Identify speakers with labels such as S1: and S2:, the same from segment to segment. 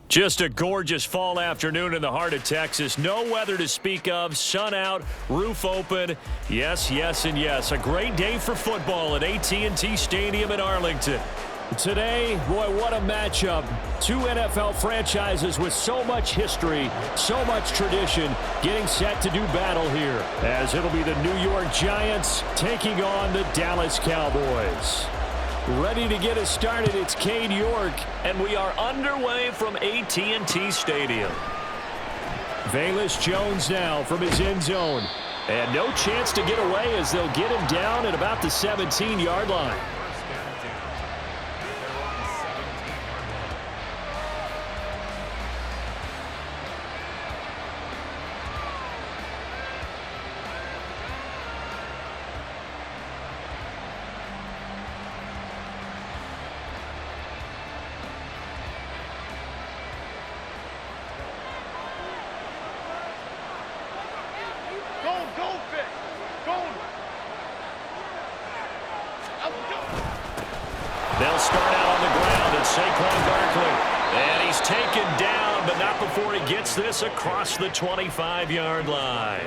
S1: Just a gorgeous fall afternoon in the heart of Texas. No weather to speak of. Sun out, roof open. Yes, yes, and yes. A great day for football at AT&T Stadium in Arlington. Today, boy, what a matchup. Two NFL franchises with so much history, so much tradition, getting set to do battle here, as it'll be the New York Giants taking on the Dallas Cowboys. Ready to get us started, it's Cade York, and we are underway from AT&T Stadium. Velus Jones now from his end zone. And no chance to get away as they'll get him down at about the 17-yard line. They'll start out on the ground, and Saquon Barkley. And he's taken down, but not before he gets this across the 25-yard line.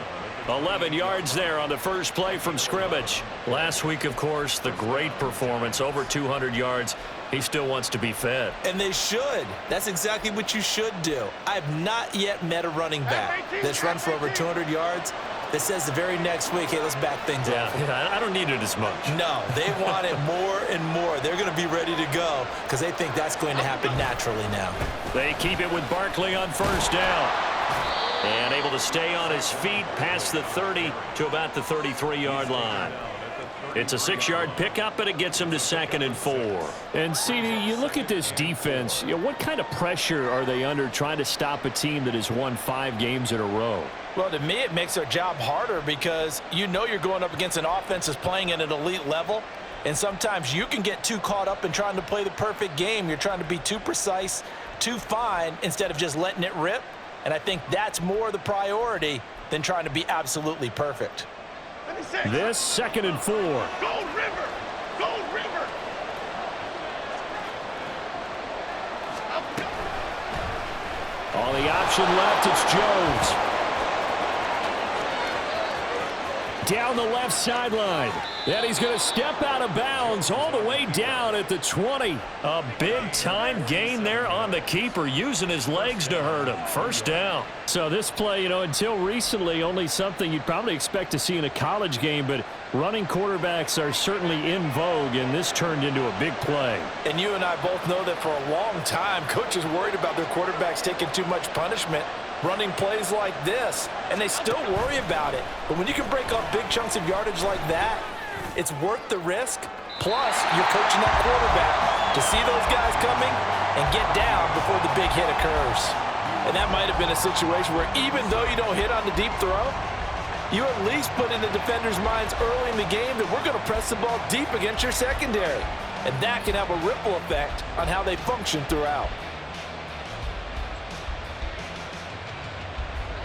S1: 11 yards there on the first play from scrimmage. Last week, of course, the great performance, over 200 yards. He still wants to be fed.
S2: And they should. That's exactly what you should do. I've not yet met a running back that's run for over 200 yards that says the very next week, hey, let's back things up.
S1: Yeah, I don't need it as much.
S2: No, they want it more and more. They're going to be ready to go because they think that's going to happen naturally now.
S1: They keep it with Barkley on first down. And able to stay on his feet past the 30 to about the 33-yard line. It's a 6-yard pickup, and it gets him to 2nd and 4. And, CD, you look at this defense, what kind of pressure are they under trying to stop a team that has won 5 games in a row?
S3: Well, to me, it makes their job harder because you know you're going up against an offense that's playing at an elite level, and sometimes you can get too caught up in trying to play the perfect game. You're trying to be too precise, too fine, instead of just letting it rip. And I think that's more the priority than trying to be absolutely perfect.
S1: This 2nd and 4.
S4: Gold River! Gold River!
S1: On the option left, it's Jones. Down the left sideline. And he's going to step out of bounds all the way down at the 20. A big-time gain there on the keeper, using his legs to hurt him. First down. So this play, until recently, only something you'd probably expect to see in a college game, but running quarterbacks are certainly in vogue, and this turned into a big play.
S3: And you and I both know that for a long time, coaches worried about their quarterbacks taking too much punishment running plays like this, and they still worry about it. But when you can break up big chunks of yardage like that, it's worth the risk. Plus, you're coaching that quarterback to see those guys coming and get down before the big hit occurs. And that might have been a situation where even though you don't hit on the deep throw, you at least put in the defender's minds early in the game that we're going to press the ball deep against your secondary. And that can have a ripple effect on how they function throughout.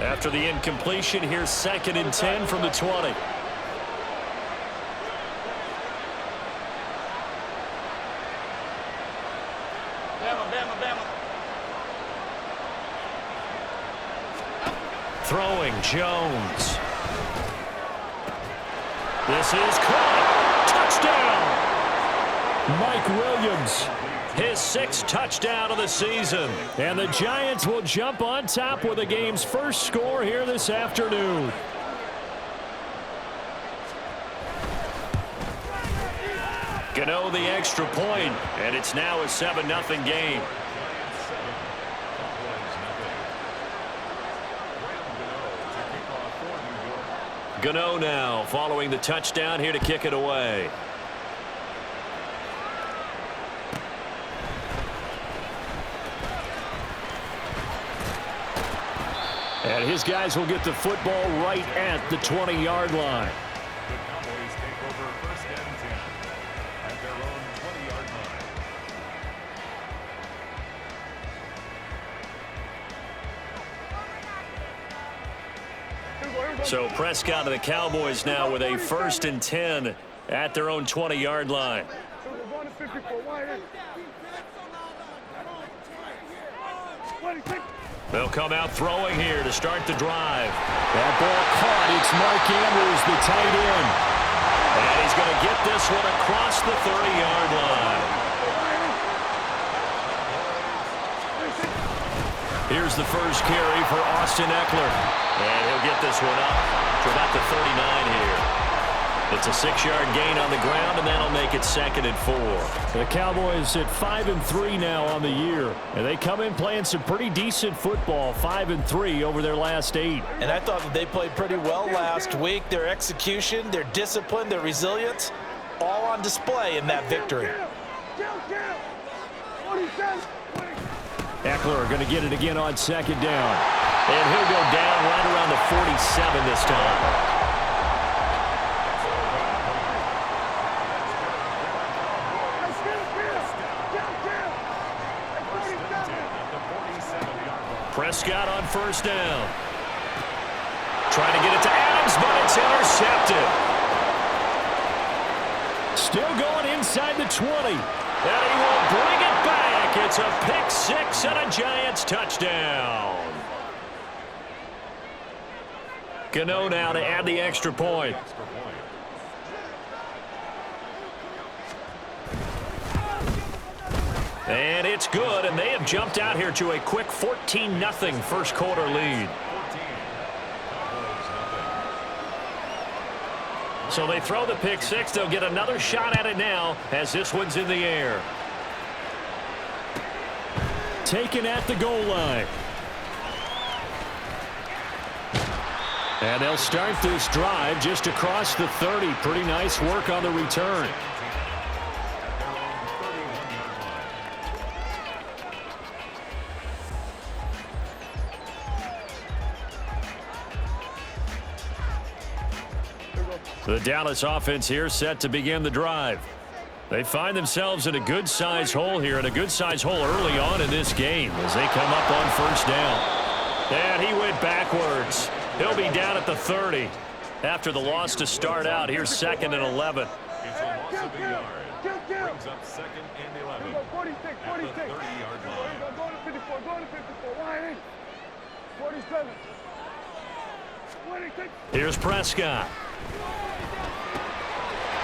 S1: After the incompletion, here's 2nd and 10 from the 20. Throwing Jones. This is caught. Touchdown. Mike Williams. His 6th touchdown of the season. And the Giants will jump on top with the game's first score here this afternoon. Gano the extra point, and it's now a 7-0 game. Gano now following the touchdown here to kick it away. And his guys will get the football right at the 20-yard line.
S4: The Cowboys take over 1st and 10 at their own 20-yard line.
S1: So Prescott and the Cowboys now with a 1st and 10 at their own 20-yard line. They'll come out throwing here to start the drive. That ball caught. It's Mark Andrews, the tight end. And he's going to get this one across the 30-yard line. Here's the first carry for Austin Eckler. And he'll get this one up to about the 39 here. It's a 6-yard gain on the ground, and that'll make it 2nd and 4. The Cowboys at 5-3 now on the year. And they come in playing some pretty decent football, 5-3 over their last 8.
S3: And I thought that they played pretty well last week. Their execution, their discipline, their resilience, all on display in that victory.
S1: Eckler going to get it again on 2nd down. And he'll go down right around the 47 this time. Prescott on 1st down. Trying to get it to Adams, but it's intercepted. Still going inside the 20. And he will bring it back. It's a pick 6 and a Giants touchdown. Gano now to add the extra point. And it's good, and they have jumped out here to a quick 14-0 first quarter lead. So they throw the pick 6. They'll get another shot at it now as this one's in the air. Taken at the goal line. And they'll start this drive just across the 30. Pretty nice work on the return. The Dallas offense here set to begin the drive. They find themselves in a good-sized hole here, and a good-sized hole early on in this game as they come up on 1st down. And he went backwards. He'll be down at the 30 after the loss to start out. Here's 2nd and 11.
S4: It's a loss of a yard. Brings up 2nd and 11 at the 30-yard line.
S5: Go to 54. Go to 54. Line 47.
S1: Here's Prescott.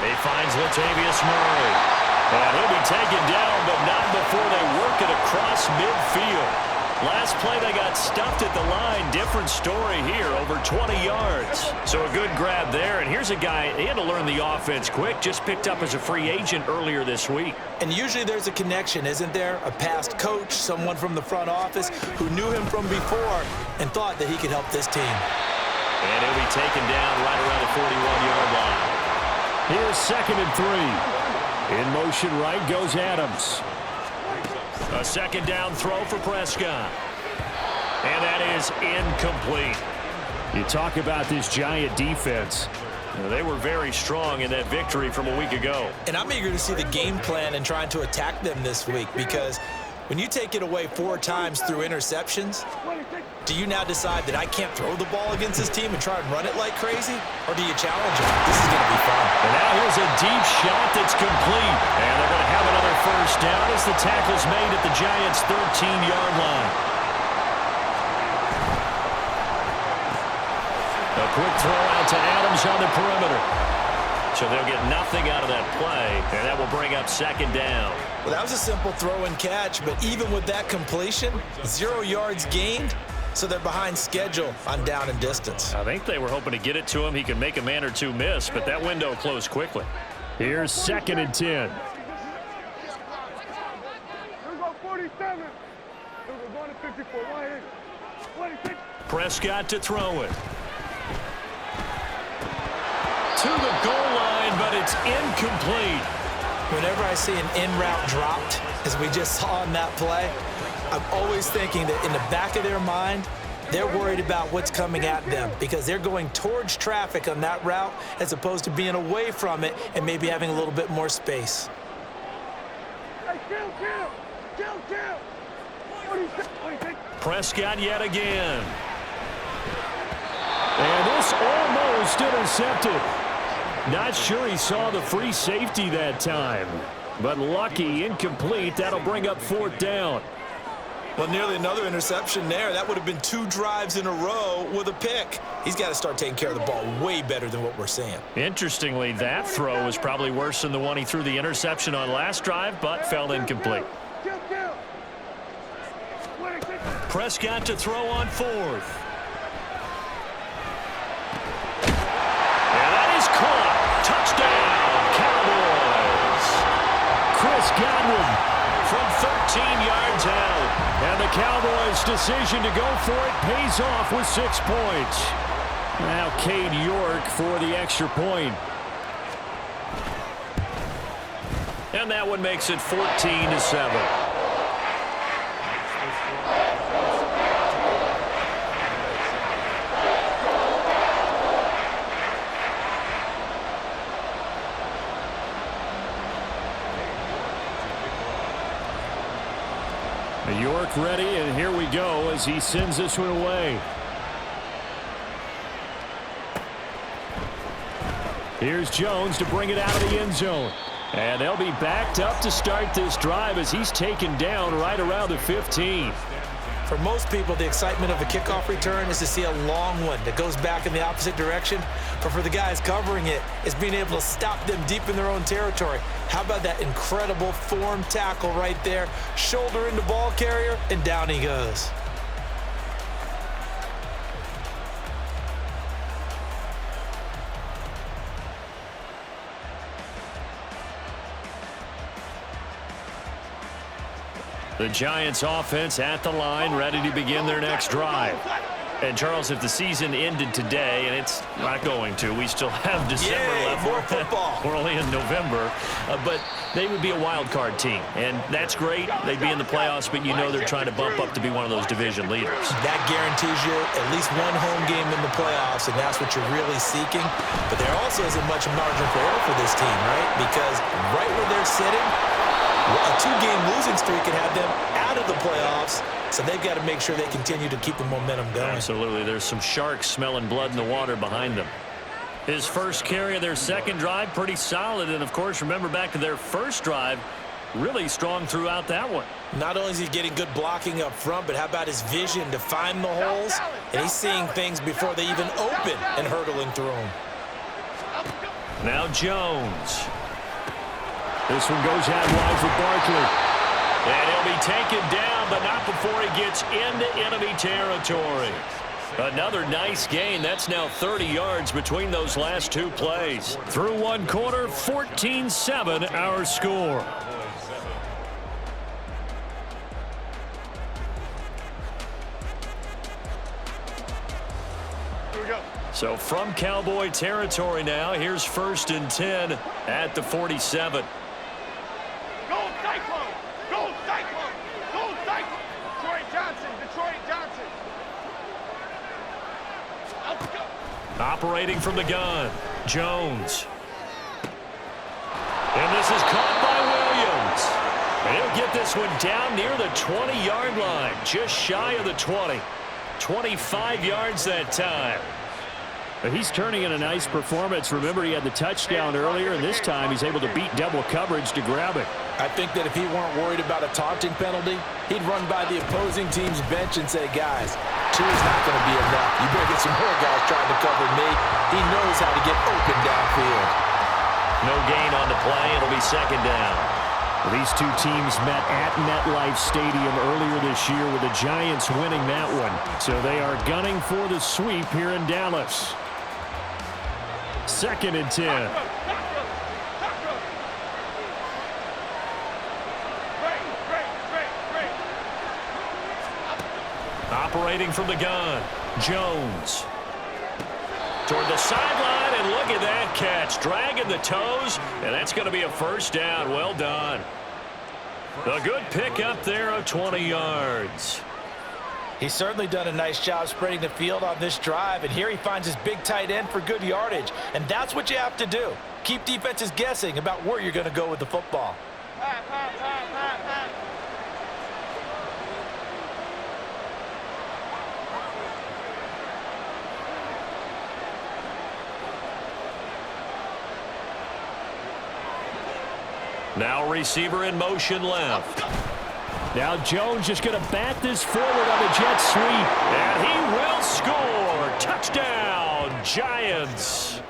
S1: He finds Latavius Murray. And he'll be taken down, but not before they work it across midfield. Last play, they got stuffed at the line. Different story here, over 20 yards. So a good grab there. And here's a guy, he had to learn the offense quick, just picked up as a free agent earlier this week.
S2: And usually there's a connection, isn't there? A past coach, someone from the front office who knew him from before and thought that he could help this team.
S1: And he'll be taken down right around the 41-yard line. Here's 2nd and 3. In motion right goes Adams. A 2nd down throw for Prescott. And that is incomplete. You talk about this Giant defense. They were very strong in that victory from a week ago.
S2: And I'm eager to see the game plan and trying to attack them this week, because when you take it away 4 times through interceptions, do you now decide that I can't throw the ball against this team and try and run it like crazy? Or do you challenge them? This is going to be fun.
S1: And now here's a deep shot that's complete. And they're going to have another 1st down as the tackle's made at the Giants' 13-yard line. A quick throw out to Adams on the perimeter. So they'll get nothing out of that play, and that will bring up 2nd down.
S2: Well, that was a simple throw and catch, but even with that completion, 0 yards gained, so they're behind schedule on down and distance.
S1: I think they were hoping to get it to him. He could make a man or two miss, but that window closed quickly. Here's 2nd and 10.
S5: Here we go, 47. Here we go, going to 54. Line 26.
S1: Prescott to throw it. To the goal line, but it's incomplete.
S2: Whenever I see an in-route dropped, as we just saw in that play, I'm always thinking that in the back of their mind, they're worried about what's coming at them because they're going towards traffic on that route as opposed to being away from it and maybe having a little bit more space.
S1: Prescott yet again. And this almost intercepted. Not sure he saw the free safety that time, but lucky, incomplete. That'll bring up 4th down.
S2: Well, nearly another interception there. That would have been 2 drives in a row with a pick. He's got to start taking care of the ball way better than what we're seeing.
S1: Interestingly, that throw was probably worse than the one he threw the interception on last drive, but fell incomplete. Prescott to throw on 4th. And that is caught. Touchdown, Cowboys. Chris Godwin from 13 yards out. And the Cowboys' decision to go for it pays off with 6 points. Now Cade York for the extra point. And that one makes it 14-7. York ready, and here we go as he sends this one away. Here's Jones to bring it out of the end zone. And they'll be backed up to start this drive as he's taken down right around the 15.
S2: For most people, the excitement of a kickoff return is to see a long one that goes back in the opposite direction. But for the guys covering it, it's being able to stop them deep in their own territory. How about that incredible form tackle right there? Shoulder into ball carrier, and down he goes.
S1: The Giants offense at the line, ready to begin their next drive. And, Charles, if the season ended today, and it's not going to, we still have December left.
S2: More football.
S1: We're only in November. But they would be a wild card team, and that's great. They'd be in the playoffs, but you know they're trying to bump up to be one of those division leaders.
S2: That guarantees you at least one home game in the playoffs, and that's what you're really seeking. But there also isn't much margin for error for this team, right? Because right where they're sitting, a 2-game losing streak can have them out of the playoffs, so they've got to make sure they continue to keep the momentum going.
S1: Absolutely. There's some sharks smelling blood in the water behind them. His first carry of their second drive, pretty solid. And, of course, remember back to their first drive, really strong throughout that one.
S2: Not only is he getting good blocking up front, but how about his vision to find the holes? And he's seeing things before they even open and hurtling through them.
S1: Now Jones. This one goes out wide for Barkley. And he'll be taken down, but not before he gets into enemy territory. Another nice gain. That's now 30 yards between those last 2 plays. Through 1 quarter, 14-7 our score.
S5: Here we go.
S1: So from Cowboy territory now, here's 1st and 10 at the 47.
S5: Go Cyclone! Go Cyclone! Go Cyclone! Detroit Johnson! Detroit Johnson! Let's go!
S1: Operating from the gun, Jones. And this is caught by Williams. And he'll get this one down near the 20-yard line, just shy of the 20. 25 yards that time. But he's turning in a nice performance. Remember, he had the touchdown earlier, and this time he's able to beat double coverage to grab it.
S3: I think that if he weren't worried about a taunting penalty, he'd run by the opposing team's bench and say, guys, 2 is not going to be enough. You better get some more guys trying to cover me. He knows how to get open downfield.
S1: No gain on the play. It'll be 2nd down. These 2 teams met at MetLife Stadium earlier this year with the Giants winning that one. So they are gunning for the sweep here in Dallas. 2nd and 10. Operating from the gun, Jones. Toward the sideline, and look at that catch. Dragging the toes, and that's going to be a 1st down. Well done. A good pick up there of 20 yards.
S3: He's certainly done a nice job spreading the field on this drive, and here he finds his big tight end for good yardage. And that's what you have to do. Keep defenses guessing about where you're going to go with the football.
S1: Now receiver in motion left. Now Jones just going to bat this forward on the jet sweep. And he will score. Touchdown, Giants.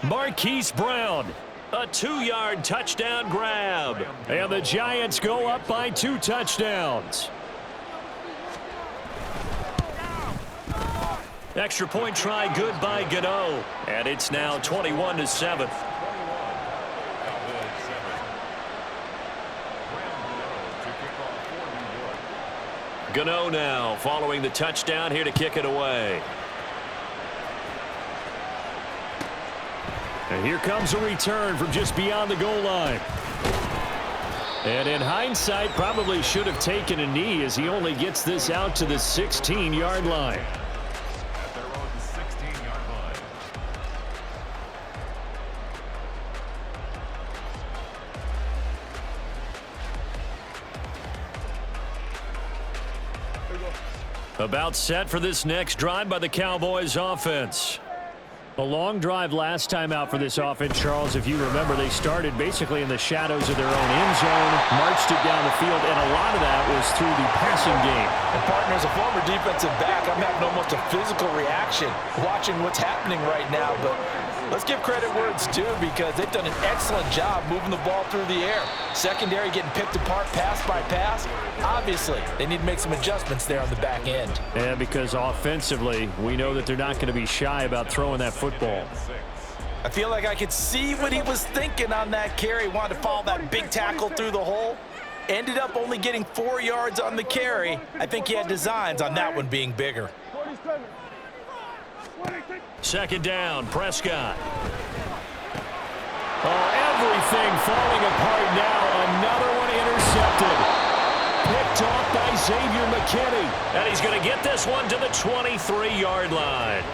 S1: Marquise Brown, a 2-yard touchdown grab. And the Giants go up by 2 touchdowns. Extra point try good by Gano. And it's now 21-7. Gano now following the touchdown here to kick it away. And here comes a return from just beyond the goal line. And in hindsight, probably should have taken a knee as he only gets this out to the 16-yard line. About set for this next drive by the Cowboys offense. A long drive last time out for this offense, Charles. If you remember, they started basically in the shadows of their own end zone, marched it down the field, and a lot of that was through the passing game.
S3: And partner, as a former defensive back, I'm having almost a physical reaction watching what's happening right now. But let's give credit where it's due because they've done an excellent job moving the ball through the air. Secondary getting picked apart pass by pass. Obviously, they need to make some adjustments there on the back end.
S1: Yeah, because offensively, we know that they're not going to be shy about throwing that football.
S3: I feel like I could see what he was thinking on that carry. Wanted to follow that big tackle through the hole. Ended up only getting 4 yards on the carry. I think he had designs on that one being bigger.
S1: Second down, Prescott. Oh, everything falling apart now. Another one intercepted. Picked off by Xavier McKinney. And he's going to get this one to the 23-yard line.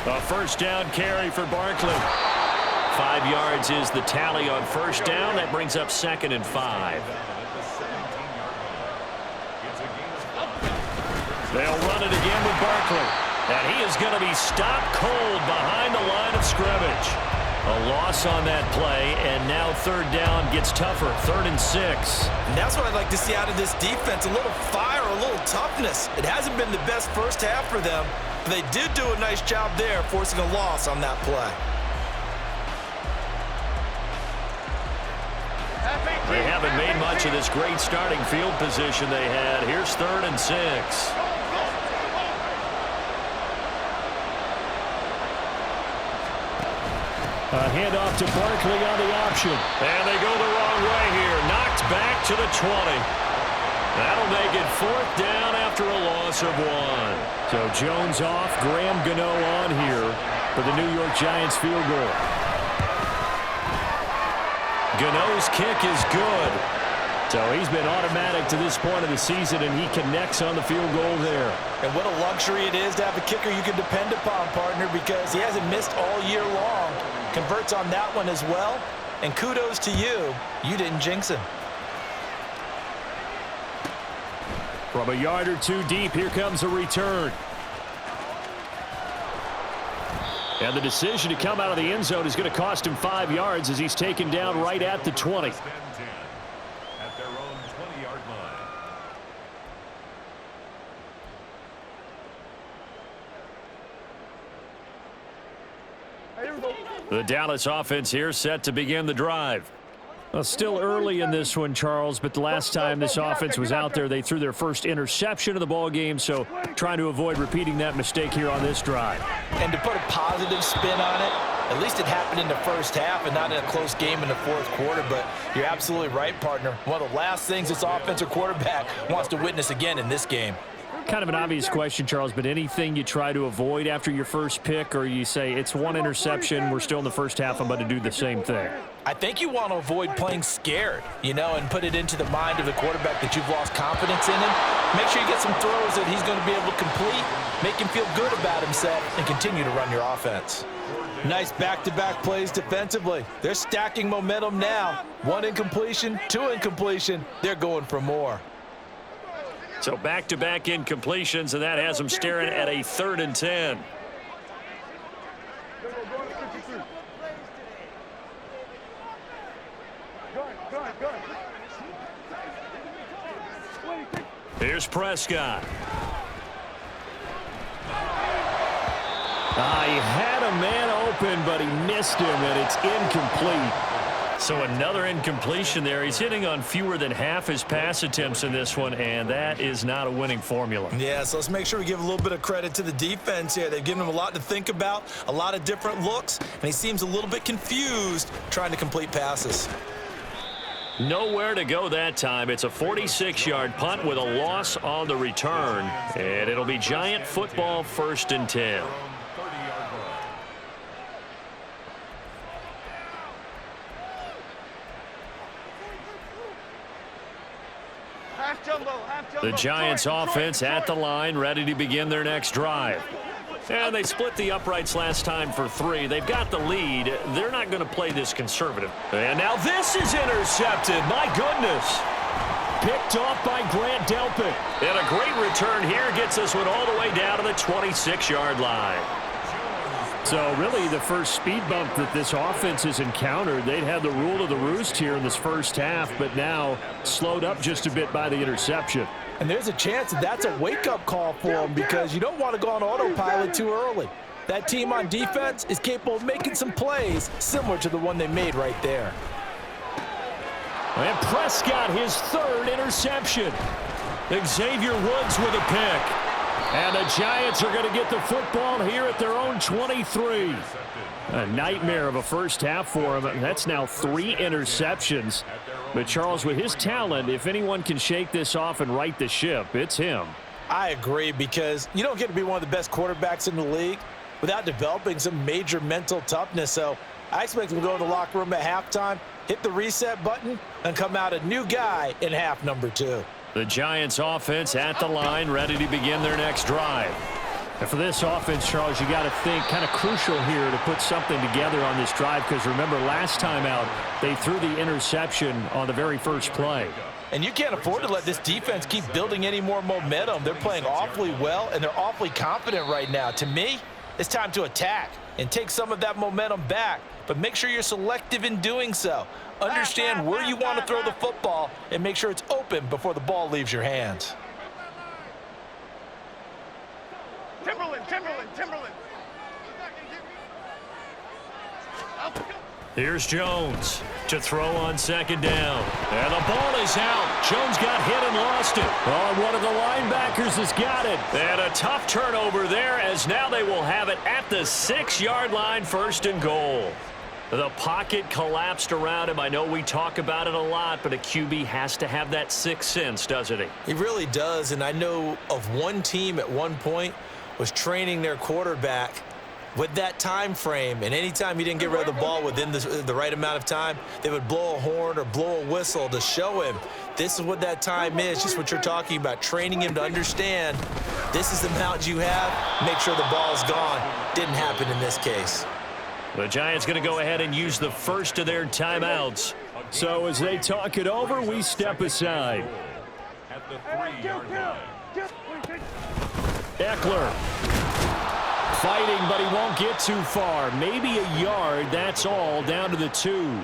S1: A first down carry for Barkley. 5 yards is the tally on first down. That brings up 2nd and 5. They'll run it again with Barkley. And he is going to be stopped cold behind the line of scrimmage. A loss on that play, and now 3rd down gets tougher. 3rd and 6.
S2: And that's what I'd like to see out of this defense. A little fire, a little toughness. It hasn't been the best first half for them. They did do a nice job there, forcing a loss on that play.
S1: They haven't made much of this great starting field position they had. Here's 3rd and 6. A handoff to Barkley on the option. And they go the wrong way here. Knocked back to the 20. That'll make it 4th down after a loss of 1. So Jones off, Graham Gano on here for the New York Giants field goal. Gano's kick is good. So he's been automatic to this point of the season, and he connects on the field goal there.
S2: And what a luxury it is to have a kicker you can depend upon, partner, because he hasn't missed all year long. Converts on that one as well. And kudos to you. You didn't jinx him.
S1: From a yard or two deep, here comes a return. And the decision to come out of the end zone is going to cost him 5 yards as he's taken down right at the 20.
S4: At their own 20-yard line.
S1: The Dallas offense here set to begin the drive. Well, still early in this one, Charles, but the last time this offense was out there, they threw their first interception of the ball game, so trying to avoid repeating that mistake here on this drive.
S2: And to put a positive spin on it, at least it happened in the first half and not in a close game in the 4th quarter, but you're absolutely right, partner. One of the last things this offensive quarterback wants to witness again in this game.
S1: Kind of an obvious question, Charles, but anything you try to avoid after your first pick, or you say it's one interception, we're still in the first half, I'm about to do the same thing?
S3: I think you want to avoid playing scared, and put it into the mind of the quarterback that you've lost confidence in him. Make sure you get some throws that he's going to be able to complete, make him feel good about himself, and continue to run your offense.
S2: Nice back-to-back plays defensively. They're stacking momentum now. 1 incompletion, 2 incompletion. They're going for more.
S1: So back-to-back incompletions, and that has them staring at a 3rd and 10. Here's Prescott. He had a man open, but he missed him, and it's incomplete. So another incompletion there. He's hitting on fewer than half his pass attempts in this one, and that is not a winning formula.
S2: Yeah, so let's make sure we give a little bit of credit to the defense here. They've given him a lot to think about, a lot of different looks, and he seems a little bit confused trying to complete passes.
S1: Nowhere to go that time. It's a 46-yard punt with a loss on the return, and it'll be Giant football 1st and 10. The Giants offense at the line, ready to begin their next drive. And they split the uprights last time for 3. They've got the lead. They're not going to play this conservative. And now this is intercepted. My goodness. Picked off by Grant Delpit. And a great return here gets this one all the way down to the 26-yard line. So really the first speed bump that this offense has encountered, they'd had the rule of the roost here in this first half, but now slowed up just a bit by the interception.
S2: And there's a chance that that's a wake-up call for them because you don't want to go on autopilot too early. That team on defense is capable of making some plays similar to the one they made right there.
S1: And Prescott, his 3rd interception. Xavier Woods with a pick. And the Giants are going to get the football here at their own 23. A nightmare of a first half for him. That's now 3 interceptions. But, Charles, with his talent, if anyone can shake this off and right the ship, it's him.
S2: I agree, because you don't get to be one of the best quarterbacks in the league without developing some major mental toughness. So I expect him to go to the locker room at halftime, hit the reset button, and come out a new guy in half number 2.
S1: The Giants offense at the line, ready to begin their next drive. And for this offense, Charles, you got to think kind of crucial here to put something together on this drive, because remember last time out they threw the interception on the very first play.
S2: And you can't afford to let this defense keep building any more momentum. They're playing awfully well, and they're awfully confident right now. To me, it's time to attack and take some of that momentum back, but make sure you're selective in doing so. Understand where you want to throw the football and make sure it's open before the ball leaves your hands.
S5: Timberland.
S1: Here's Jones to throw on 2nd down. And the ball is out. Jones got hit and lost it. Oh, one of the linebackers has got it. And a tough turnover there, as now they will have it at the 6-yard line, 1st and goal. The pocket collapsed around him. I know we talk about it a lot, but a QB has to have that 6th sense, doesn't he?
S2: He really does, and I know of one team at one point was training their quarterback with that time frame, and anytime he didn't get rid of the ball within the right amount of time, they would blow a horn or blow a whistle to show him this is what that time is, just what you're talking about, training him to understand this is the amount you have, make sure the ball's gone. Didn't happen in this case.
S1: The Giants going to go ahead and use the first of their timeouts. So as they talk it over, we step aside.
S4: At the 3-yard line.
S1: Eckler fighting, but he won't get too far. Maybe a yard, that's all, down to the 2.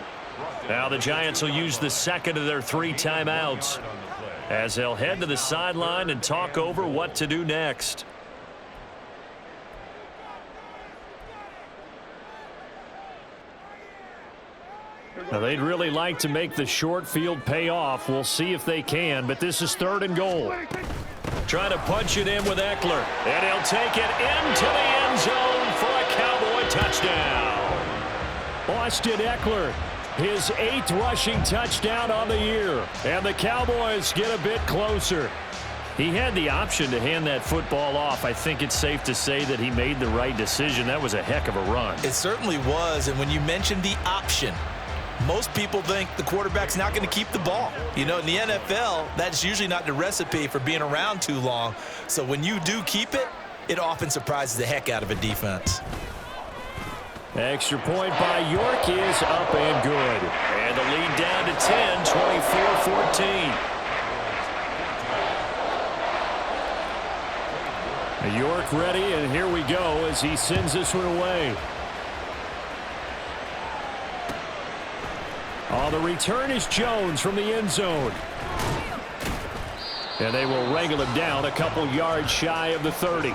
S1: Now the Giants will use the 2nd of their 3 timeouts as they'll head to the sideline and talk over what to do next. Now they'd really like to make the short field pay off. We'll see if they can, but this is 3rd and goal. Trying to punch it in with Eckler, and he'll take it into the end zone for a Cowboy touchdown. Austin Eckler, his 8th rushing touchdown on the year, and the Cowboys get a bit closer. He had the option to hand that football off. I think it's safe to say that he made the right decision. That was a heck of a run.
S2: It certainly was, and when you mentioned the option, Most people think the quarterback's not going to keep the ball. You know, in the NFL, that's usually not the recipe for being around too long. So when you do keep it, it often surprises the heck out of a defense.
S1: Extra point by York is up and good. And the lead down to 10, 24-14. York ready, and here we go as he sends this one away. The return is Jones from the end zone. And they will wrangle him down a couple yards shy of the 30.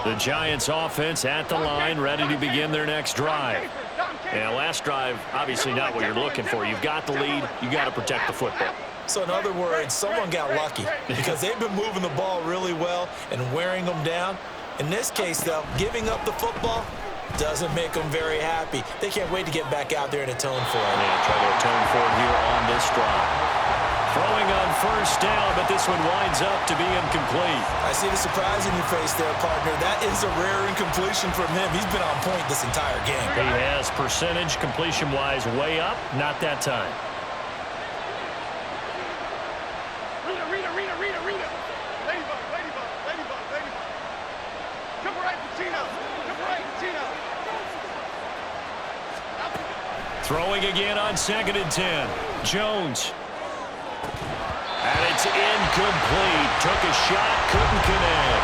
S1: The Giants offense at the line, ready to begin their next drive. And last drive, obviously not what you're looking for. You've got the lead. You got to protect the football.
S2: So in other words, someone got lucky because they've been moving the ball really well and wearing them down. In this case, though, giving up the football doesn't make them very happy. They can't wait to get back out there and atone for it.
S1: Yeah, try to atone for it here on this drive. Throwing on first down, but this one winds up to be incomplete.
S2: I see the surprise in your face there, partner. That is a rare incompletion from him. He's been on point this entire game.
S1: He has percentage completion-wise way up, not that time.
S5: Rita. Ladybug. Jump right, Patino.
S1: Throwing again on 2nd and 10. Jones. And it's incomplete. Took a shot, couldn't connect.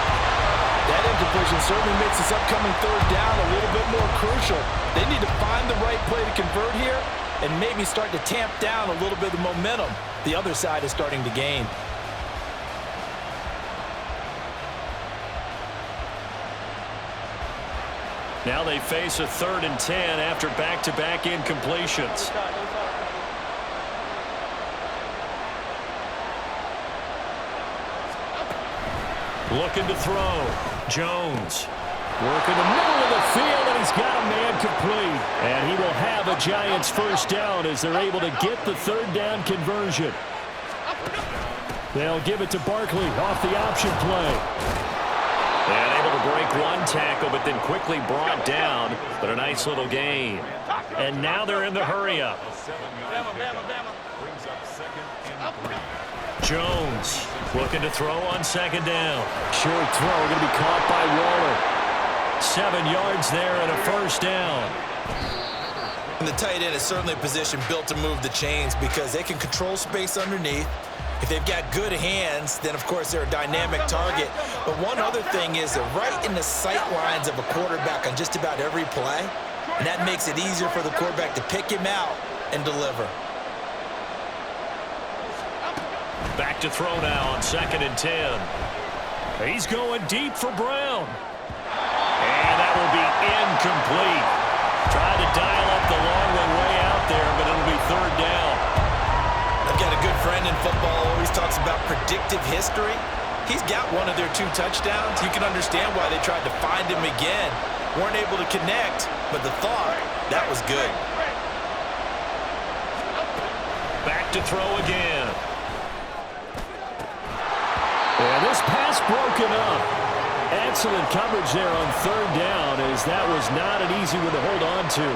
S3: That incompletion certainly makes this upcoming third down a little bit more crucial. They need to find the right play to convert here and maybe start to tamp down a little bit of momentum the other side is starting to gain.
S1: Now they face a 3rd and 10 after back-to-back incompletions. Looking to throw. Jones. Working the middle of the field, and he's got a man complete. And he will have a Giants first down as they're able to get the 3rd down conversion. They'll give it to Barkley off the option play. And able to break one tackle, but then quickly brought down. But a nice little gain. And now they're in the hurry-up. Jones looking to throw on 2nd down. Short throw going to be caught by Waller. 7 yards there and a first down.
S2: And the tight end is certainly a position built to move the chains because they can control space underneath. If they've got good hands, then of course they're a dynamic target. But one other thing is they're right in the sight lines of a quarterback on just about every play. And that makes it easier for the quarterback to pick him out and deliver.
S1: Back to throw now on 2nd and 10. He's going deep for Brown. And that will be incomplete. Tried to dial up the long one way out there, but it'll be 3rd down.
S2: I've got a good friend in football who always talks about predictive history. He's got one of their 2 touchdowns. You can understand why they tried to find him again. Weren't able to connect, but the thought, that was good.
S1: Back to throw again. And this pass broken up. Excellent coverage there on 3rd down as that was not an easy one to hold on to.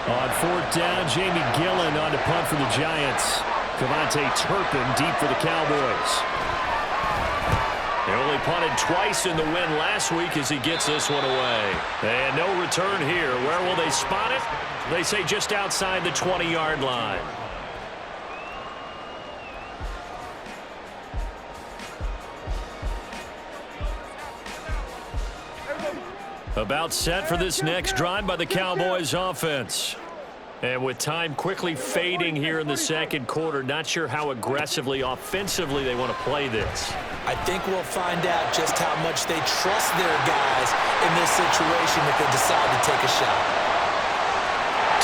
S1: On 4th down, Jamie Gillen on to punt for the Giants. Cavante Turpin deep for the Cowboys. They only punted twice in the win last week as he gets this one away. And no return here. Where will they spot it? They say just outside the 20-yard line. About set for this next drive by the Cowboys offense. And with time quickly fading here in the 2nd quarter, not sure how aggressively, offensively they want to play this.
S2: I think we'll find out just how much they trust their guys in this situation if they decide to take a shot.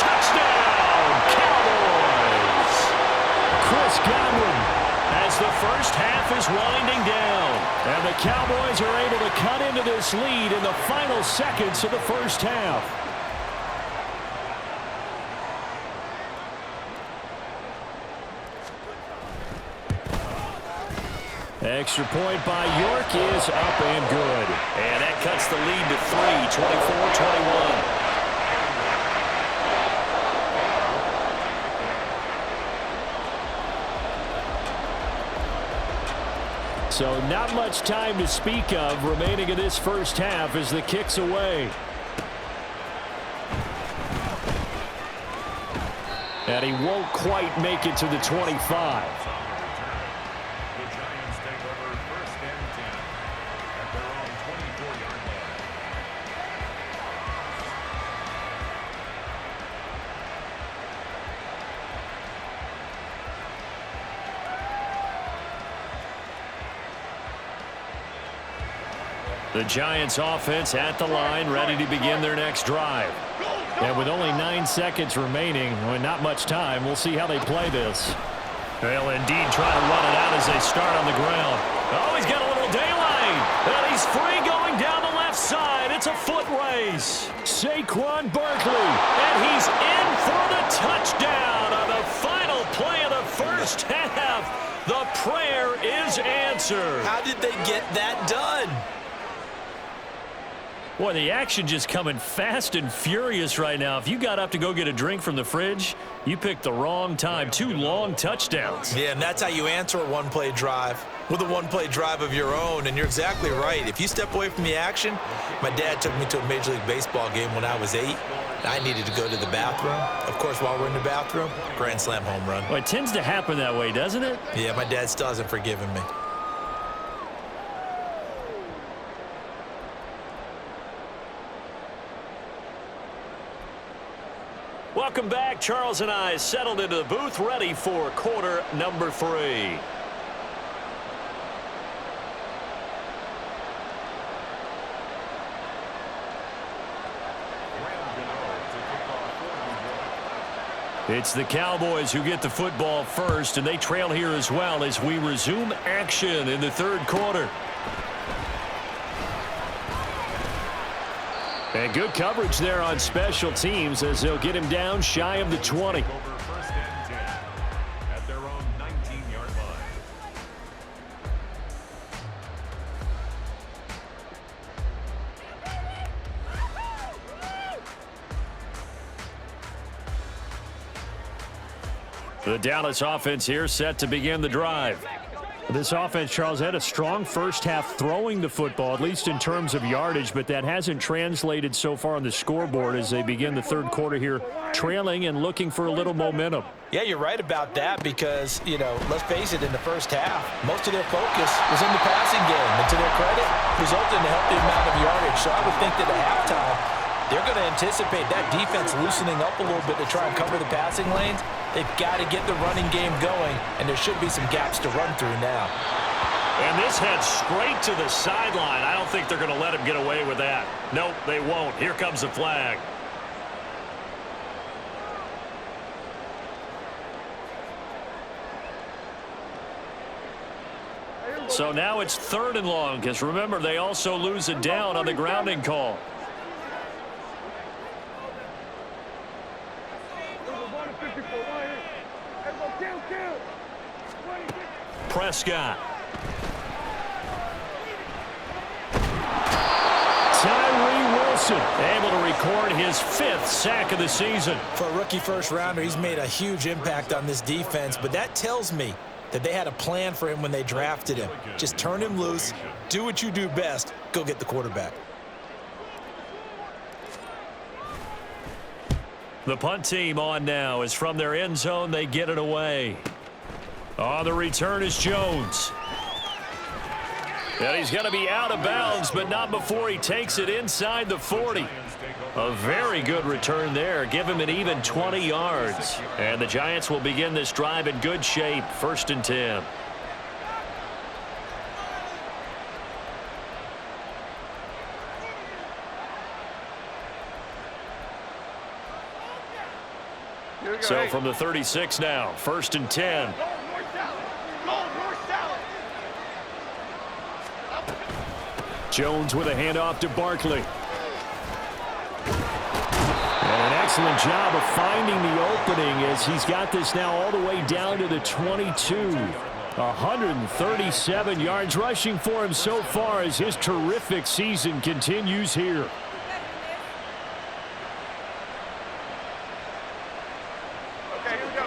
S1: Touchdown, Cowboys! Chris Godwin as the first half is winding down. And the Cowboys are able to cut into this lead in the final seconds of the first half. Extra point by York is up and good. And that cuts the lead to 3, 24-21. So not much time to speak of remaining in this first half as the kick's away. And he won't quite make it to the 25. The Giants offense at the line, ready to begin their next drive. And with only 9 seconds remaining, not much time, we'll see how they play this. They'll indeed try to run it out as they start on the ground. Oh, he's got a little daylight. And he's free going down the left side. It's a foot race. Saquon Barkley. And he's in for the touchdown on the final play of the first half. The prayer is answered.
S2: How did they get that done?
S1: Boy, the action just coming fast and furious right now. If you got up to go get a drink from the fridge, you picked the wrong time. 2 long touchdowns.
S2: Yeah, and that's how you answer a one-play drive with a one-play drive of your own. And you're exactly right. If you step away from the action, my dad took me to a Major League Baseball game when I was 8. I needed to go to the bathroom. Of course, while we're in the bathroom, grand slam home run.
S1: Well, it tends to happen that way, doesn't it?
S2: Yeah, my dad still hasn't forgiven me.
S1: Welcome back. Charles and I settled into the booth, ready for quarter number 3. It's the Cowboys who get the football first, and they trail here as well as we resume action in the third quarter. And good coverage there on special teams as they'll get him down shy of the 20.
S4: Over first and 10 at their own 19-yard line.
S1: The Dallas offense here set to begin the drive. This offense, Charles, had a strong first half throwing the football, at least in terms of yardage, but that hasn't translated so far on the scoreboard as they begin the third quarter here, trailing and looking for a little momentum.
S2: Yeah, you're right about that because, let's face it, in the first half, most of their focus was in the passing game. And to their credit, resulted in a healthy amount of yardage. So I would think that at halftime, they're going to anticipate that defense loosening up a little bit to try and cover the passing lanes. They've got to get the running game going, and there should be some gaps to run through now.
S1: And this heads straight to the sideline. I don't think they're going to let him get away with that. Nope, they won't. Here comes the flag. So now it's 3rd and long, because remember, they also lose it down on the grounding call. Prescott. Tyree Wilson able to record his 5th sack of the season.
S2: For a rookie first-rounder, he's made a huge impact on this defense, but that tells me that they had a plan for him when they drafted him. Just turn him loose, do what you do best, go get the quarterback.
S1: The punt team on now as from their end zone they get it away. On the return is Jones. And he's going to be out of bounds, but not before he takes it inside the 40. A very good return there. Give him an even 20 yards. And the Giants will begin this drive in good shape. 1st and 10. So from the 36 now, 1st and 10. Jones with a handoff to Barkley. And an excellent job of finding the opening as he's got this now all the way down to the 22. 137 yards rushing for him so far as his terrific season continues here.
S5: Okay, here we go.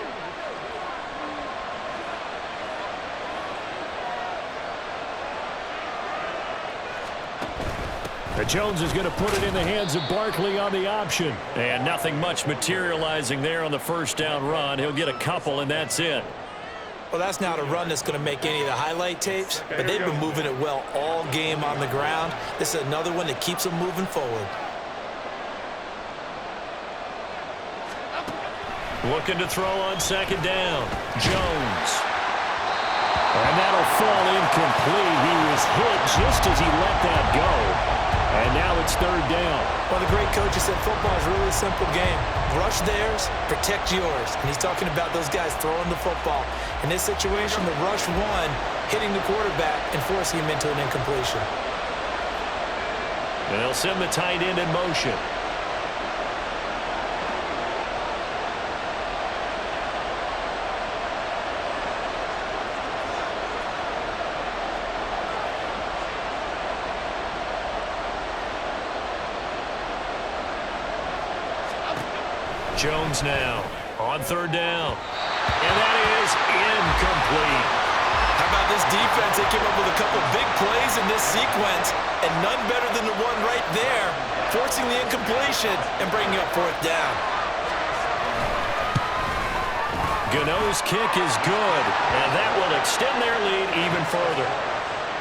S1: Jones is going to put it in the hands of Barkley on the option. And nothing much materializing there on the first down run. He'll get a couple, and that's it.
S2: Well, that's not a run that's going to make any of the highlight tapes, but they've been moving it well all game on the ground. This is another one that keeps them moving forward.
S1: Looking to throw on second down. Jones. And that'll fall incomplete. He was hit just as he let that go. And now it's third down.
S2: Well, the great coach has said football is really a simple game. Rush theirs, protect yours. And he's talking about those guys throwing the football. In this situation, the rush one, hitting the quarterback and forcing him into an incompletion.
S1: And they'll send the tight end in motion. Jones now on third down. And that is incomplete.
S2: How about this defense? They came up with a couple big plays in this sequence, and none better than the one right there, forcing the incompletion and bringing up fourth down.
S1: Gano's kick is good, and that will extend their lead even further.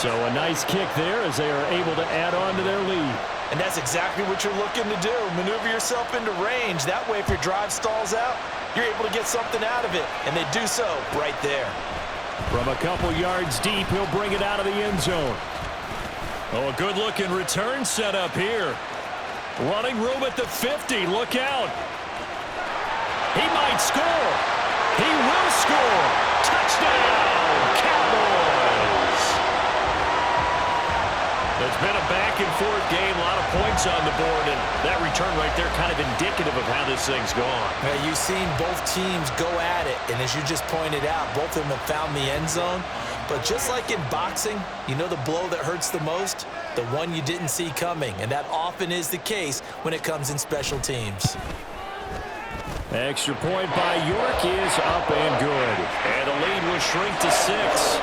S1: So a nice kick there as they are able to add on to their lead.
S2: And that's exactly what you're looking to do. Maneuver yourself into range. That way, if your drive stalls out, you're able to get something out of it. And they do so right there.
S1: From a couple yards deep, he'll bring it out of the end zone. Oh, a good-looking return set up here. Running room at the 50. Look out. He might score. He will score. Touchdown, Cowboys. It's been a back-and-forth game, a lot of points on the board, and that return right there kind of indicative of how this thing's gone.
S2: Now, you've seen both teams go at it, and as you just pointed out, both of them have found the end zone. But just like in boxing, you know the blow that hurts the most? The one you didn't see coming, and that often is the case when it comes in special teams.
S1: Extra point by York is up and good. And the lead will shrink to 6.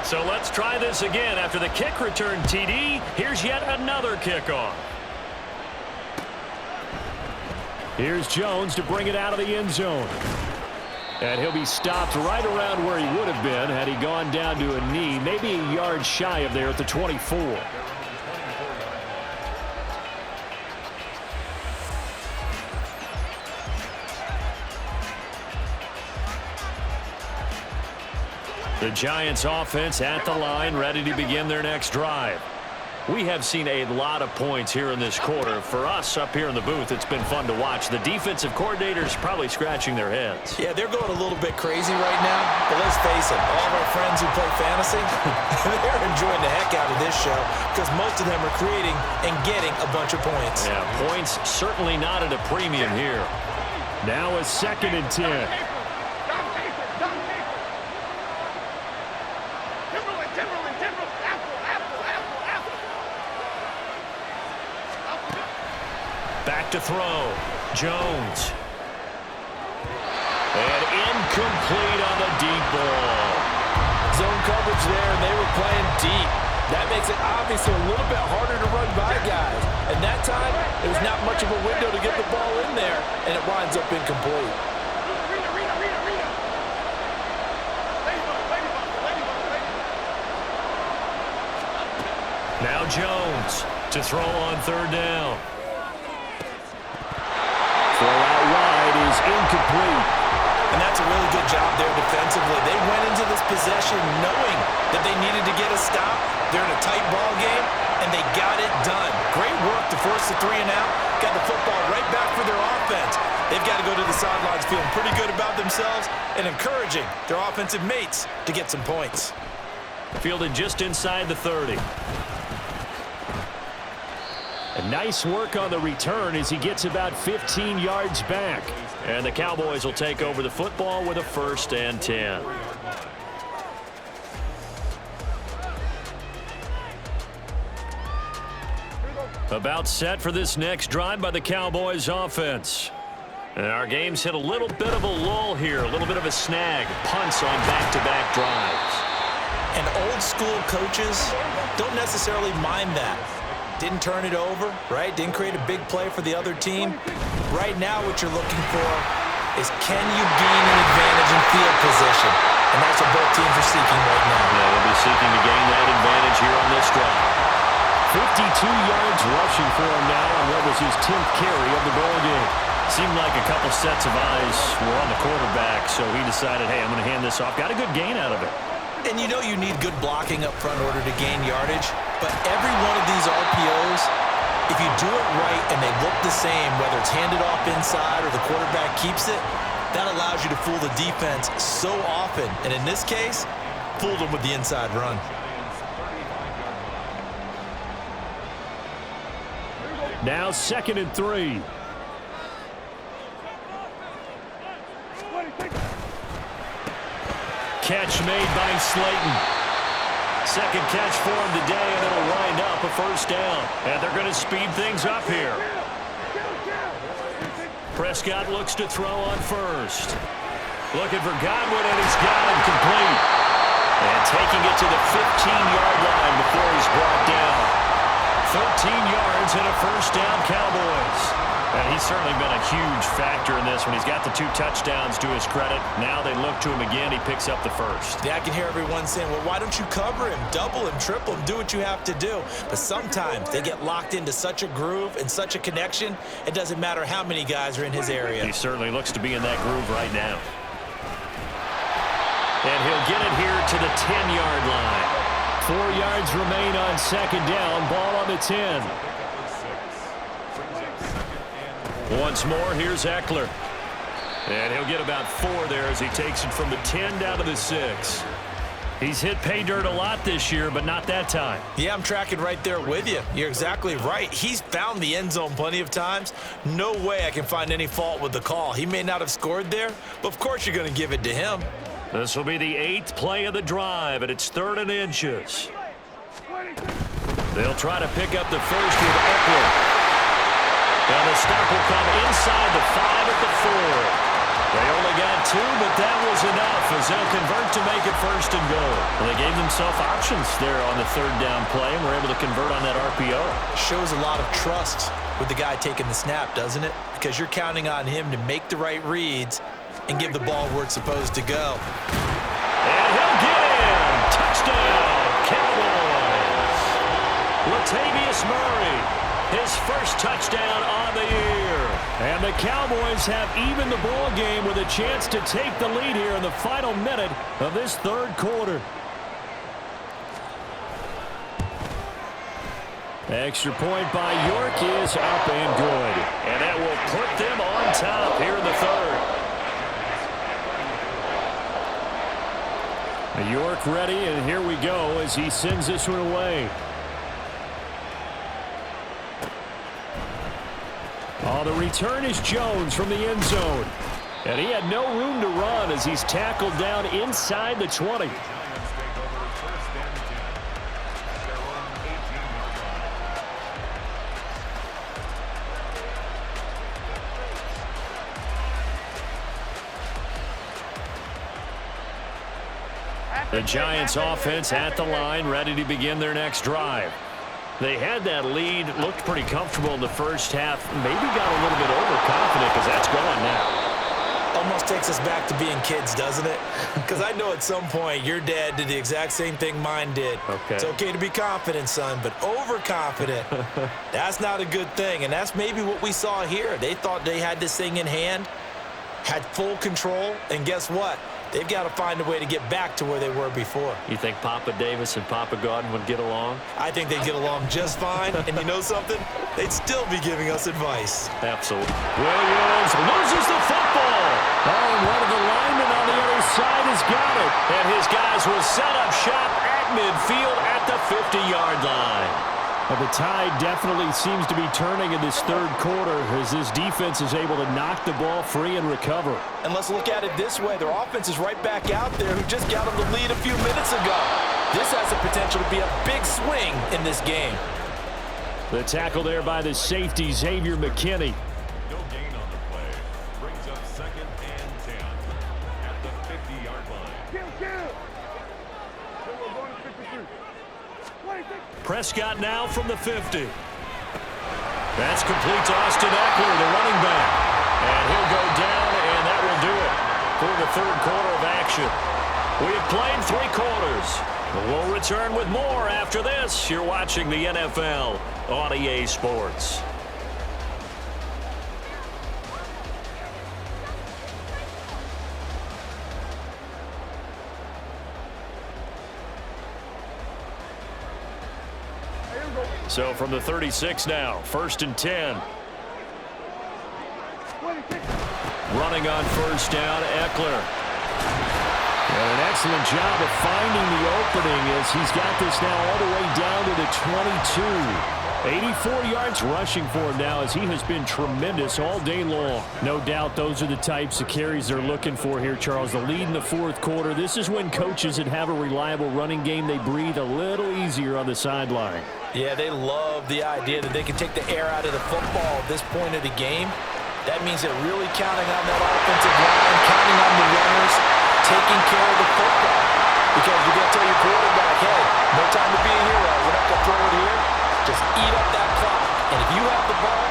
S1: So let's try this again. After the kick return TD, here's yet another kickoff. Here's Jones to bring it out of the end zone. And he'll be stopped right around where he would have been had he gone down to a knee, maybe a yard shy of there at the 24. The Giants offense at the line, ready to begin their next drive. We have seen a lot of points here in this quarter. For us up here in the booth, it's been fun to watch. The defensive coordinators probably scratching their heads.
S2: Yeah, they're going a little bit crazy right now. But let's face it, all of our friends who play fantasy, they're enjoying the heck out of this show because most of them are creating and getting a bunch of points.
S1: Yeah, points certainly not at a premium here. Now a 2nd and 10. Back to throw. Jones. And incomplete on the deep ball.
S3: Zone coverage there, and they were playing deep. That makes it obviously a little bit harder to run by guys. And that time, it was not much of a window to get the ball in there, and it winds up incomplete.
S1: Now Jones to throw on third down. Throw out wide is incomplete.
S2: And that's a really good job there defensively. They went into this possession knowing that they needed to get a stop. They're in a tight ball game, and they got it done. Great work to force the 3 and out. Got the football right back for their offense. They've got to go to the sidelines feeling pretty good about themselves and encouraging their offensive mates to get some points.
S1: Fielded just inside the 30. And nice work on the return as he gets about 15 yards back. And the Cowboys will take over the football with a 1st and 10. About set for this next drive by the Cowboys offense. And our game's hit a little bit of a lull here, a little bit of a snag. Punts on back-to-back drives.
S2: And old school coaches don't necessarily mind that. Didn't turn it over, right? Didn't create a big play for the other team. Right now what you're looking for is, can you gain an advantage in field position? And that's what both teams are seeking right now.
S1: Yeah, they'll be seeking to gain that advantage here on this drive. 52 yards rushing for him now on what was his 10th carry of the ball game. Seemed like a couple sets of eyes were on the quarterback, so he decided, hey, I'm going to hand this off. Got a good gain out of it.
S2: And you know you need good blocking up front in order to gain yardage, but every one of these RPOs, if you do it right and they look the same, whether it's handed off inside or the quarterback keeps it, that allows you to fool the defense so often. And in this case, fooled them with the inside run.
S1: Now 2nd and 3. Catch made by Slayton. Second catch for him today, and it'll wind up a 1st down. And they're going to speed things up here. Prescott looks to throw on 1st. Looking for Godwin, and he's got him complete. And taking it to the 15-yard line before he's brought down. 13 yards and a 1st down, Cowboys. And he's certainly been a huge factor in this one. He's got the 2 touchdowns to his credit. Now they look to him again. He picks up the 1st.
S2: Yeah, I can hear everyone saying, well, why don't you cover him, double him, triple him, do what you have to do. But sometimes they get locked into such a groove and such a connection, it doesn't matter how many guys are in his area.
S1: He certainly looks to be in that groove right now. And he'll get it here to the 10-yard line. 4 yards remain on 2nd down. Ball on the 10. Once more, here's Eckler. And he'll get about 4 there as he takes it from the 10 down to the 6. He's hit pay dirt a lot this year, but not that time.
S2: Yeah, I'm tracking right there with you. You're exactly right. He's found the end zone plenty of times. No way I can find any fault with the call. He may not have scored there, but of course you're going to give it to him.
S1: This will be the 8th play of the drive, and it's 3rd and inches. They'll try to pick up the 1st with Eckler. And the stop will come inside the 5 at the 4. They only got 2, but that was enough as they'll convert to make it 1st and goal. Well, they gave themselves options there on the 3rd down play, and were able to convert on that RPO.
S2: Shows a lot of trust with the guy taking the snap, doesn't it? Because you're counting on him to make the right reads and give the ball where it's supposed to go.
S1: And he'll get in. Touchdown, Cowboys. Latavius Murray. His 1st touchdown on the year. And the Cowboys have evened the ball game with a chance to take the lead here in the final minute of this 3rd quarter. Extra point by York is up and good. And that will put them on top here in the 3rd. York ready, and here we go as he sends this one away. Oh, the return is Jones from the end zone. And he had no room to run as he's tackled down inside the 20. The Giants offense at the line, ready to begin their next drive. They had that lead, looked pretty comfortable in the 1st half, maybe got a little bit overconfident because that's gone now.
S2: Almost takes us back to being kids, doesn't it? Because I know at some point your dad did the exact same thing mine did.
S1: Okay.
S2: It's okay to be confident, son, but overconfident, that's not a good thing. And that's maybe what we saw here. They thought they had this thing in hand, had full control, and guess what? They've got to find a way to get back to where they were before.
S1: You think Papa Davis and Papa Godwin would get along?
S2: I think they'd get along just fine. And you know something? They'd still be giving us advice.
S1: Absolutely. Williams loses the football. Oh, and one of the linemen on the other side has got it. And his guys will set up shop at midfield at the 50-yard line. Well, the tide definitely seems to be turning in this third quarter as this defense is able to knock the ball free and recover.
S3: And let's look at it this way. Their offense is right back out there who just got them the lead a few minutes ago. This has the potential to be a big swing in this game.
S1: The tackle there by the safety, Xavier McKinney.
S4: No gain on the play. Brings up 2nd and 10 at the 50-yard line.
S1: Prescott now from the 50. That's complete to Austin Eckler, the running back. And he'll go down, and that will do it for the third quarter of action. We have played 3 quarters. We'll return with more after this. You're watching the NFL on EA Sports. So from the 36 now, 1st and 10. Running on 1st down, Eckler. And an excellent job of finding the opening as he's got this now all the way down to the 22. 84 yards rushing for him now as he has been tremendous all day long. No doubt those are the types of carries they're looking for here, Charles. The lead in the 4th quarter. This is when coaches that have a reliable running game, they breathe a little easier on the sideline.
S3: Yeah, they love the idea that they can take the air out of the football at this point of the game. That means they're really counting on that offensive line, counting on the runners, taking care of the football. Because you're going to tell your quarterback, hey, no time to be a hero. We're not going to throw it here. Just eat up that clock. And if you have the ball,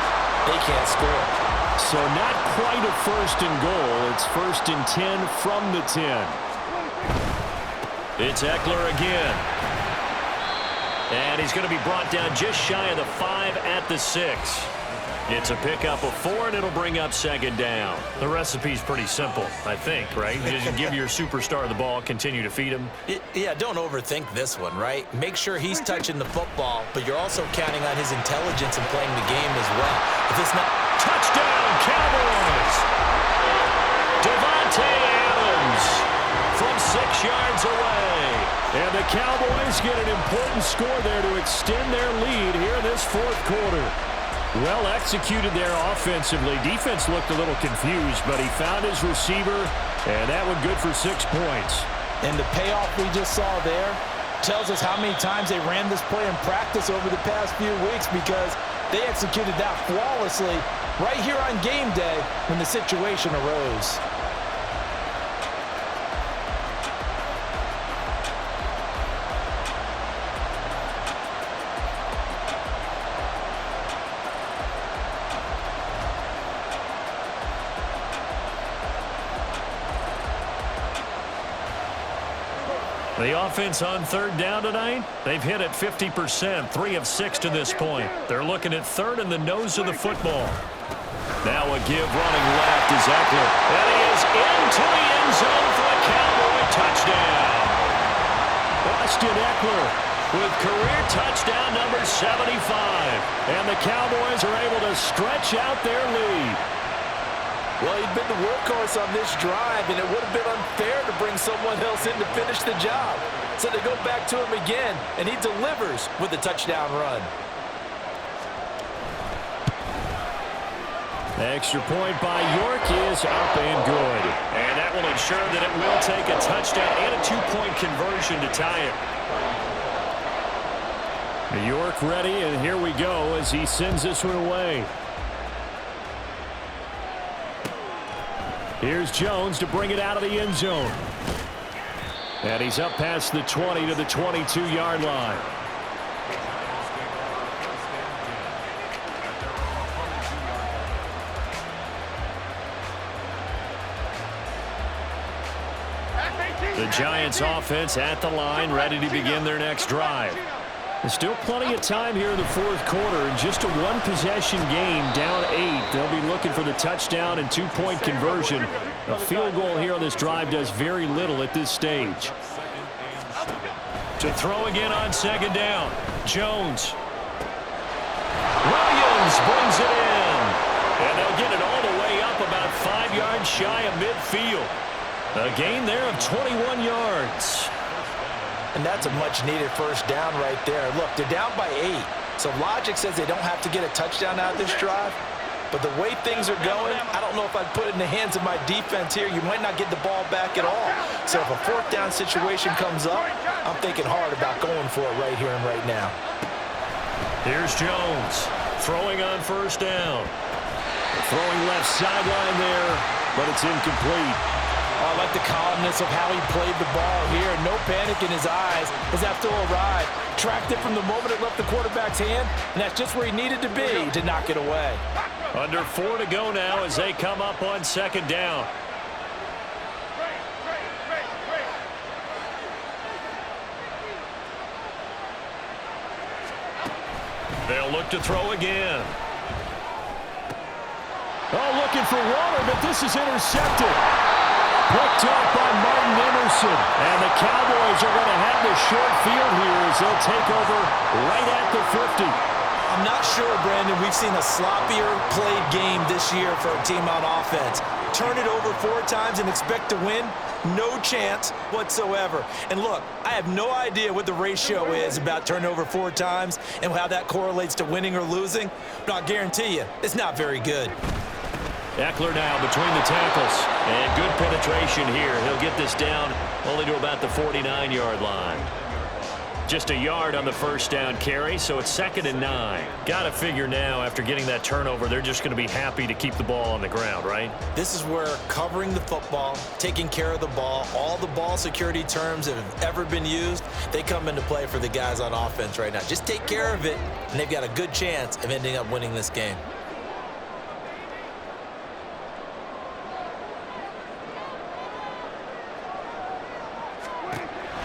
S3: they can't score.
S1: So not quite a 1st and goal. It's 1st and 10 from the 10. It's Eckler again. And he's going to be brought down just shy of the 5 at the 6. It's a pickup of 4, and it'll bring up 2nd down. The recipe's pretty simple, I think, right? Just give your superstar the ball, continue to feed him.
S2: Yeah, don't overthink this one, right? Make sure he's touching the football, but you're also counting on his intelligence in playing the game as well. If it's not...
S1: Touchdown, Cowboys! Devontae Adams from 6 yards away. And the Cowboys get an important score there to extend their lead here in this 4th quarter. Well executed there offensively. Defense looked a little confused, but he found his receiver, and that one good for 6 points.
S2: And the payoff we just saw there tells us how many times they ran this play in practice over the past few weeks, because they executed that flawlessly right here on game day when the situation arose.
S1: The offense on 3rd down tonight, they've hit it 50%, 3 of 6 to this point. They're looking at 3rd in the nose of the football. Now a give running left is Eckler. And he is into the end zone for a Cowboy touchdown. Austin Eckler with career touchdown number 75. And the Cowboys are able to stretch out their lead.
S3: Well, he'd been the workhorse on this drive, and it would have been unfair to bring someone else in to finish the job. So they go back to him again, and he delivers with a touchdown run.
S1: Extra point by York is up and good. And that will ensure that it will take a touchdown and a 2-point conversion to tie it. York ready, and here we go as he sends this one away. Here's Jones to bring it out of the end zone. And he's up past the 20 to the 22-yard line. The Giants offense at the line, ready to begin their next drive. There's still plenty of time here in the 4th quarter. Just a 1-possession game, down 8. They'll be looking for the touchdown and 2-point conversion. A field goal here on this drive does very little at this stage. To throw again on 2nd down. Jones. Williams brings it in. And they'll get it all the way up about 5 yards shy of midfield. A gain there of 21 yards.
S2: And that's a much-needed 1st down right there. Look, they're down by 8.
S3: So logic says they don't have to get a touchdown out of this drive. But the way things are going, I don't know if I'd put it in the hands of my defense here. You might not get the ball back at all. So if a fourth down situation comes up, I'm thinking hard about going for it right here and right now.
S1: Here's Jones throwing on first down. Throwing left sideline there, but it's incomplete.
S3: I like the calmness of how he played the ball here. No panic in his eyes as that throw arrived. Tracked it from the moment it left the quarterback's hand, and that's just where he needed to be to knock it away.
S1: Under 4 to go now as they come up on second down. They'll look to throw again. Oh, looking for water, but this is intercepted. Picked up by Martin Emerson. And the Cowboys are going to have the short field here as they'll take over right at the 50.
S2: I'm not sure, Brandon, we've seen a sloppier played game this year for a team on offense. Turn it over 4 times and expect to win? No chance whatsoever. And look, I have no idea what the ratio is about turnover 4 times and how that correlates to winning or losing, but I'll guarantee you, it's not very good.
S1: Eckler now between the tackles. And good penetration here. He'll get this down only to about the 49-yard line. Just a yard on the first down carry, so it's 2nd and 9. Got to figure now, after getting that turnover, they're just going to be happy to keep the ball on the ground, right?
S2: This is where covering the football, taking care of the ball, all the ball security terms that have ever been used, they come into play for the guys on offense right now. Just take care of it, and they've got a good chance of ending up winning this game.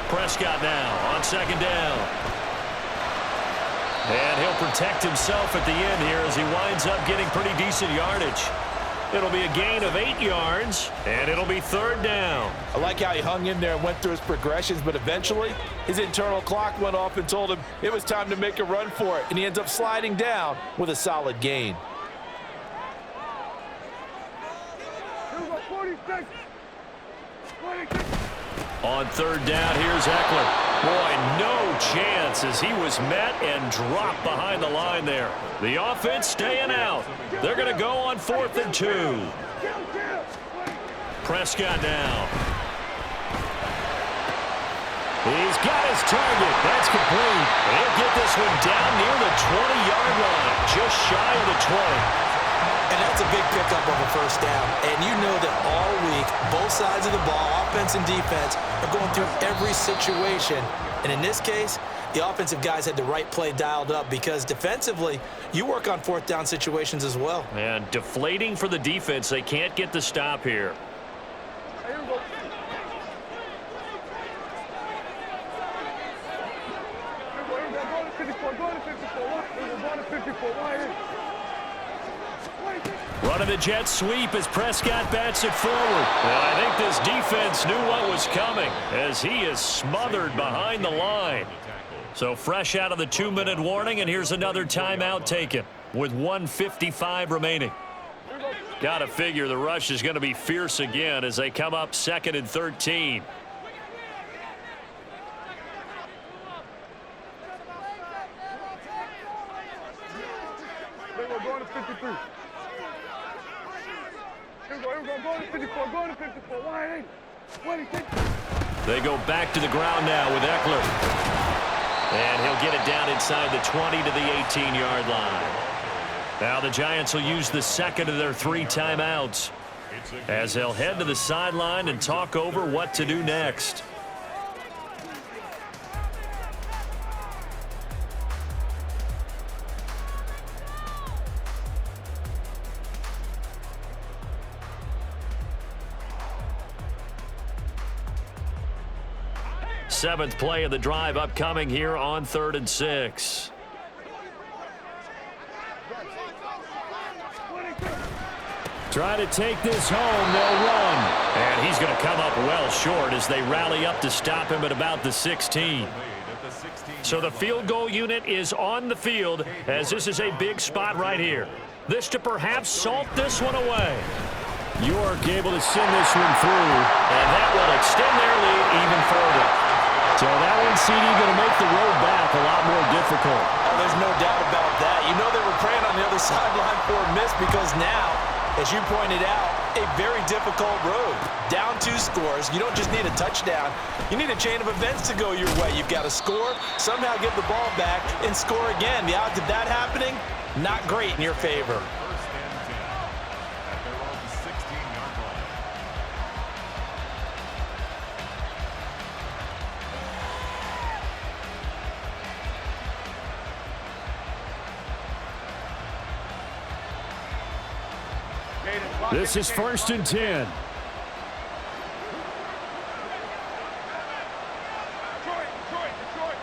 S1: Prescott now on second down. And he'll protect himself at the end here as he winds up getting pretty decent yardage. It'll be a gain of 8 yards, and it'll be 3rd down.
S3: I like how he hung in there and went through his progressions, but eventually his internal clock went off and told him it was time to make a run for it, and he ends up sliding down with a solid gain.
S1: On 3rd down, here's Eckler. Boy, no chance as he was met and dropped behind the line there. The offense staying out. They're going to go on 4th and 2. Prescott now. He's got his target. That's complete. He'll get this one down near the 20-yard line, just shy of the 20.
S2: And that's a big pickup of a first down. And you know that all week, both sides of the ball, offense and defense, are going through every situation. And in this case, the offensive guys had the right play dialed up because defensively, you work on 4th down situations as well.
S1: And deflating for the defense. They can't get the stop here. Running the jet sweep as Prescott bats it forward. Well, I think this defense knew what was coming as he is smothered behind the line. So fresh out of the 2-minute warning, and here's another timeout taken with 1:55 remaining. Got to figure the rush is going to be fierce again as they come up 2nd and 13.
S5: Going to 53.
S1: They go back to the ground now with Eckler. And he'll get it down inside the 20 to the 18-yard line. Now the Giants will use the 2nd of their 3 timeouts as they'll head to the sideline and talk over what to do next. Seventh play of the drive upcoming here on 3rd and 6. Try to take this home. They'll run. And he's going to come up well short as they rally up to stop him at about the 16. So the field goal unit is on the field as this is a big spot right here. This to perhaps salt this one away. York able to send this one through, and that will extend their lead even further. So that one, CD, going to make the road back a lot more difficult.
S3: Oh, there's no doubt about that. You know they were praying on the other sideline for a miss because now, as you pointed out, a very difficult road. Down 2 scores. You don't just need a touchdown. You need a chain of events to go your way. You've got to score, somehow get the ball back, and score again. The odds of that happening, not great in your favor.
S4: First and 10 at their own 16-yard line.
S1: This is first and 10.
S5: Detroit, Detroit.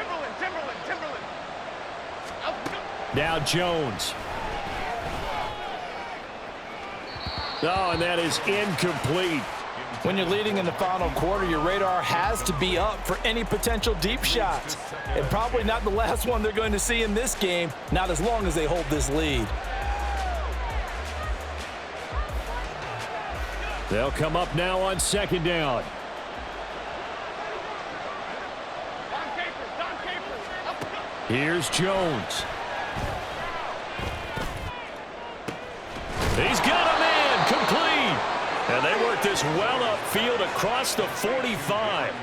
S5: Timberland.
S1: Now Jones. Oh, and that is incomplete.
S3: When you're leading in the final quarter, your radar has to be up for any potential deep shots. And probably not the last one they're going to see in this game, not as long as they hold this lead.
S1: They'll come up now on second down.
S5: Don Capers.
S1: Here's Jones. He's got a man, complete. And they work this well upfield across the 45.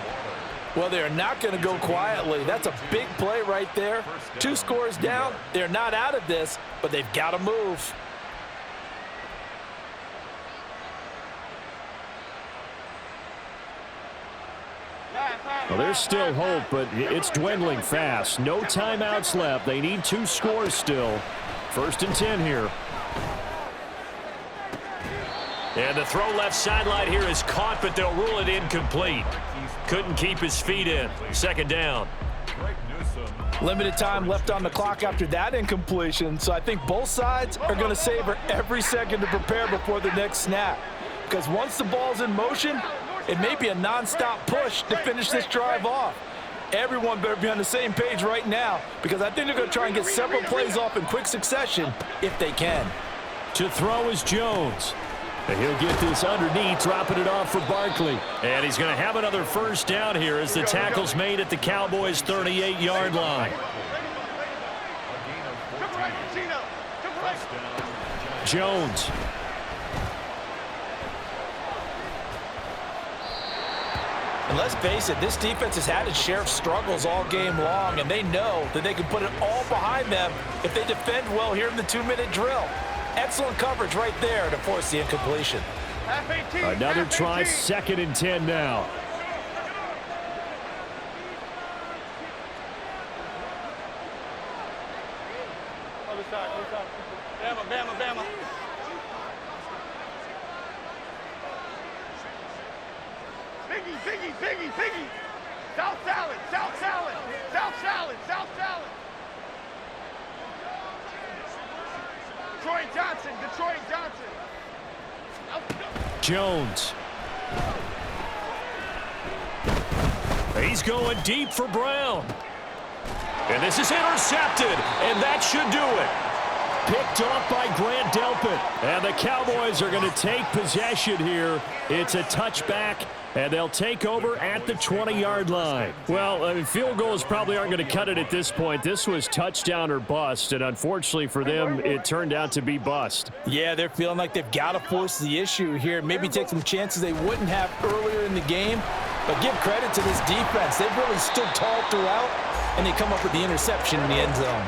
S3: Well, they're not going to go quietly. That's a big play right there. 2 scores down. They're not out of this, but they've got to move.
S1: Well, there's still hope, but it's dwindling fast. No timeouts left. They need 2 scores still. First and 10 here. And the throw left sideline here is caught, but they'll rule it incomplete. Couldn't keep his feet in. Second down.
S3: Limited time left on the clock after that incompletion, so I think both sides are going to savor every second to prepare before the next snap. Because once the ball's in motion, it may be a non-stop push to finish this drive off. Everyone better be on the same page right now because I think they're going to try and get several plays off in quick succession if they can.
S1: To throw is Jones. And he'll get this underneath, dropping it off for Barkley. And he's going to have another first down here as the tackle's made at the Cowboys' 38-yard line. Jones.
S3: And let's face it, this defense has had its share of struggles all game long, and they know that they can put it all behind them if they defend well here in the 2-minute drill. Excellent coverage right there to force the incompletion.
S1: Another try, second and 10 now.
S5: Bama. Piggy. South salad. Detroit Johnson.
S1: Jones. He's going deep for Brown. And this is intercepted, and that should do it. Picked off by Grant Delpit. And the Cowboys are going to take possession here. It's a touchback, and they'll take over at the 20-yard line. Well, I mean, field goals probably aren't going to cut it at this point. This was touchdown or bust, and unfortunately for them, it turned out to be bust.
S3: Yeah, they're feeling like they've got to force the issue here. Maybe take some chances they wouldn't have earlier in the game. But give credit to this defense. They've really stood tall throughout, and they come up with the interception in the end zone.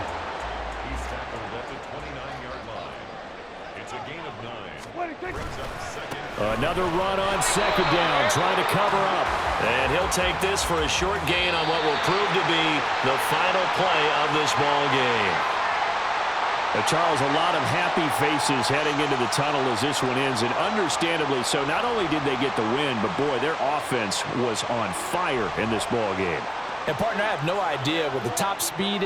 S4: He's tackled at the 29-yard line. It's a gain of 9. Brings up second.
S1: Another run on second down, trying to cover up. And he'll take this for a short gain on what will prove to be the final play of this ball game. Charles, a lot of happy faces heading into the tunnel as this one ends, and understandably so. Not only did they get the win, but boy, their offense was on fire in this ball game.
S3: And partner, I have no idea what the top speed is.